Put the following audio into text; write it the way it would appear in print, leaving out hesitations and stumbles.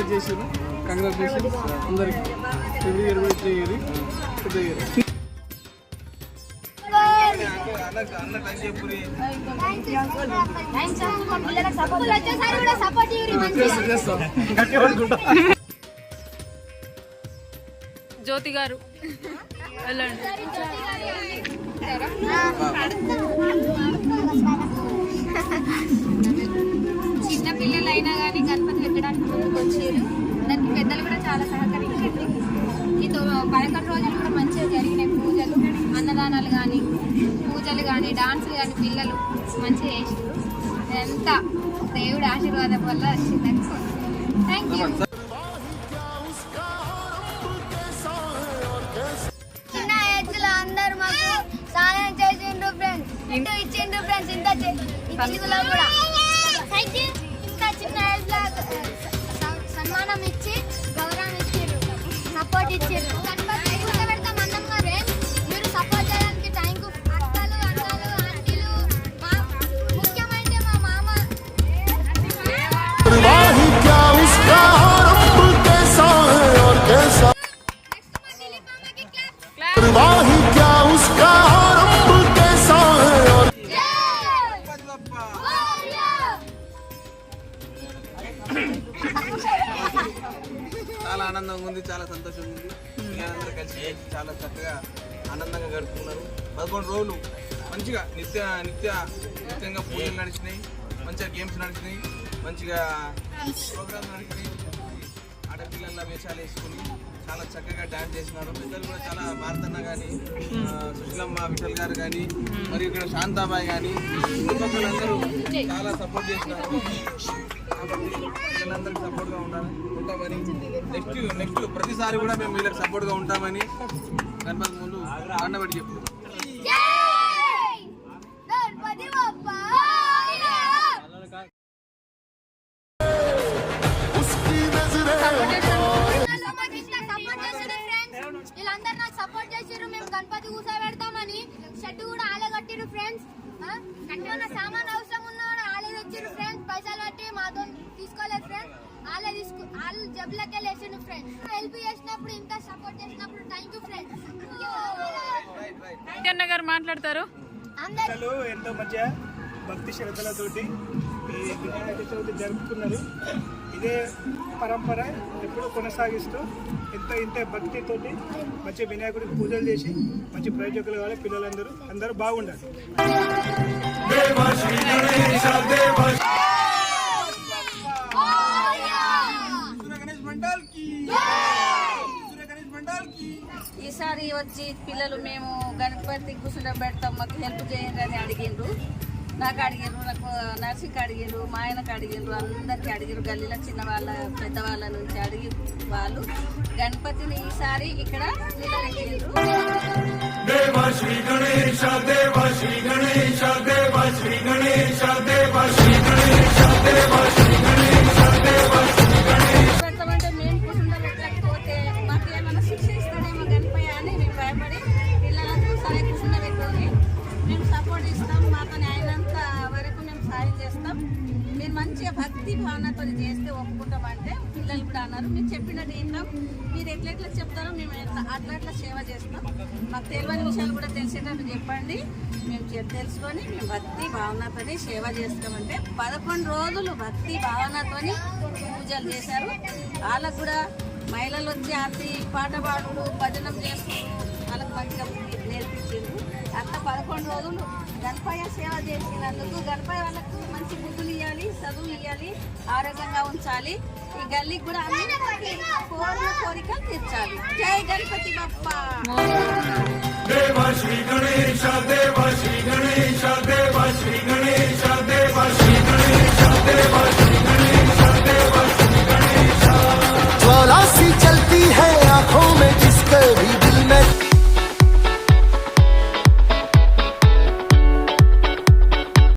Organise చేసారు. Congratulations అందరికి. Every year కూడా ఇట్లా ఇయర్ పెద్ద ఇయర్. జ్యోతి గారు వెళ్ళండి. చిన్న పిల్లలు అయినా కానీ గణపతి పెట్టడానికి ముందుకు వచ్చారు. దానికి పెద్దలు కూడా చాలా సహకరించారు. ఈ 11 రోజులు కూడా మంచిగా జరిగినాయి. పూజలు, అన్నదానాలు కానీ, పూజలు కానీ, డాన్సులు కానీ పిల్లలు మంచిగా చేసారు. ఎంత దేవుడి ఆశీర్వాదం వల్ల వచ్చిందని. Thank you. చిన్న ఏజ్ లో అందరు మాకు సహాయం చేసిండ్రు ఫ్రెండ్స్. ఇంటూ ఇచ్చిండ్రు ఫ్రెండ్స్. ఇంత ఇచ్చిందులో కూడా ఇంత చిన్న ఏజ్ లో సన్మానం ఇచ్చి గౌరవం ఇచ్చారు, సపోర్ట్ ఇచ్చారు. గణపతి కూర్చోబెడతాం అన్నం గారు. మీరు సపోర్ట్ చేయడానికి థ్యాంక్ యూ. అక్కలు, అన్నలు, ఆంటీలు, ముఖ్యమైన మా మామ. చాలా ఆనందంగా ఉంది, చాలా సంతోషంగా ఉంది. అందరూ కలిసి చాలా చక్కగా ఆనందంగా గడుపుతున్నారు. 11 రోజులు మంచిగా నిత్యంగా పూజలు నడిచినాయి, మంచిగా గేమ్స్ నడిచినాయి, మంచిగా ప్రోగ్రామ్స్ నడిచినాయి. ఆడపిల్లల వేషాలు వేసుకుని చాలా చక్కగా డాన్స్ చేసినారు. పిల్లలు కూడా చాలా భారతన్న కానీ, సుశీలమ్మ విఠల్ గారు కానీ, మరియు ఇక్కడ శాంతాబాయి కానీ, అందరూ చాలా సపోర్ట్ చేసినారు. కాబట్టి పిల్లలందరికీ సపోర్ట్గా ఉంటామని నెక్స్ట్ ప్రతిసారి కూడా మేము వీళ్ళకి సపోర్ట్గా ఉంటామని గణపతి ముందు అన్నబడి చెప్తున్నాం. వీళ్ళందరూ నాకు సపోర్ట్ చేసారు. మేము గణపతి కూర్చోబెడతామని షెడ్ కూడా ఆలే కట్టిరు ఫ్రెండ్స్. కట్టిన సామాన్ అవసరం ఉన్నవాడు ఆలే తెచ్చిరు ఫ్రెండ్స్. పైసలు కట్టి మాతో తీసుకోలేదు ఫ్రెండ్స్. వాళ్ళు జబ్బులకే లేచిండు ఫ్రెండ్స్. హెల్ప్ చేసినప్పుడు, ఇంకా సపోర్ట్ చేసినప్పుడు థ్యాంక్ యూ ఫ్రెండ్స్. అన్న గారు మాట్లాడతారు. అందరూ ఎంతో మంచిగా భక్తి శ్రద్ధలతోటి ఈ వినాయక చవితి జరుపుకున్నారు. ఇదే పరంపర ఎప్పుడు కొనసాగిస్తూ ఇంతే భక్తితోటి మంచి వినాయకుడికి పూజలు చేసి మంచి ప్రయోజకులు కావాలి. పిల్లలందరూ అందరూ బాగుండాలి. ఈసారి వచ్చి పిల్లలు మేము గణపతి కూర్చుండబెడతాం, మాకు హెల్ప్ చేయండి అని అడిగిండ్రు. నాకు అడిగారు, నాకు నర్సింగ్కి అడిగారు, మా ఆయనకు అడిగారు, అందరికీ అడిగారు. గల్లీలో చిన్న వాళ్ళ పెద్దవాళ్ళ నుంచి అడిగి వాళ్ళు గణపతిని ఈసారి ఇక్కడ నిలబెట్టారు. పెడతామంటే మేము కూర్చుండబెట్టలేకపోతే మాకు ఏమైనా శిక్ష ఇస్తాడేమో గణపయ్య అని మేము భయపడి పిల్లలందరూ సరే కూర్చుండబెట్టుకొని మేము సపోర్ట్ ఇస్తాం. మాతో అయినంత వరకు మేము సాయం చేస్తాం. మీరు మంచిగా భక్తి భావనతో చేస్తే ఒప్పుకుంటామంటే పిల్లలు కూడా అన్నారు. మీరు చెప్పినట్టు వింటాం. మీరు ఎట్లెట్లా చెప్తారో మేము అట్లా సేవ చేస్తాం. మాకు తెలియని విషయాలు కూడా తెలిసేటట్టు చెప్పండి. మేము తెలుసుకొని మేము భక్తి భావనతో సేవ చేస్తామంటే 11 రోజులు భక్తి భావనతో పూజలు చేశారు. వాళ్ళకు కూడా మహిళలు వచ్చి ఆర్తి పాట పాడుడు భజనం చేస్తారు. వాళ్ళకి మంచిగా నేర్పించారు. అట్లా 11 రోజులు గణపయ్య సేవ చేసినందుకు గణపయ్య వాళ్ళకు మంచి బుద్ధులు ఇవ్వాలి, చదువులు ఇవ్వాలి, ఆరోగ్యంగా ఉంచాలి. ఈ గల్లీకి కూడా అన్ని కోరికలు తీర్చాలి. జై గణపతి బప్పా.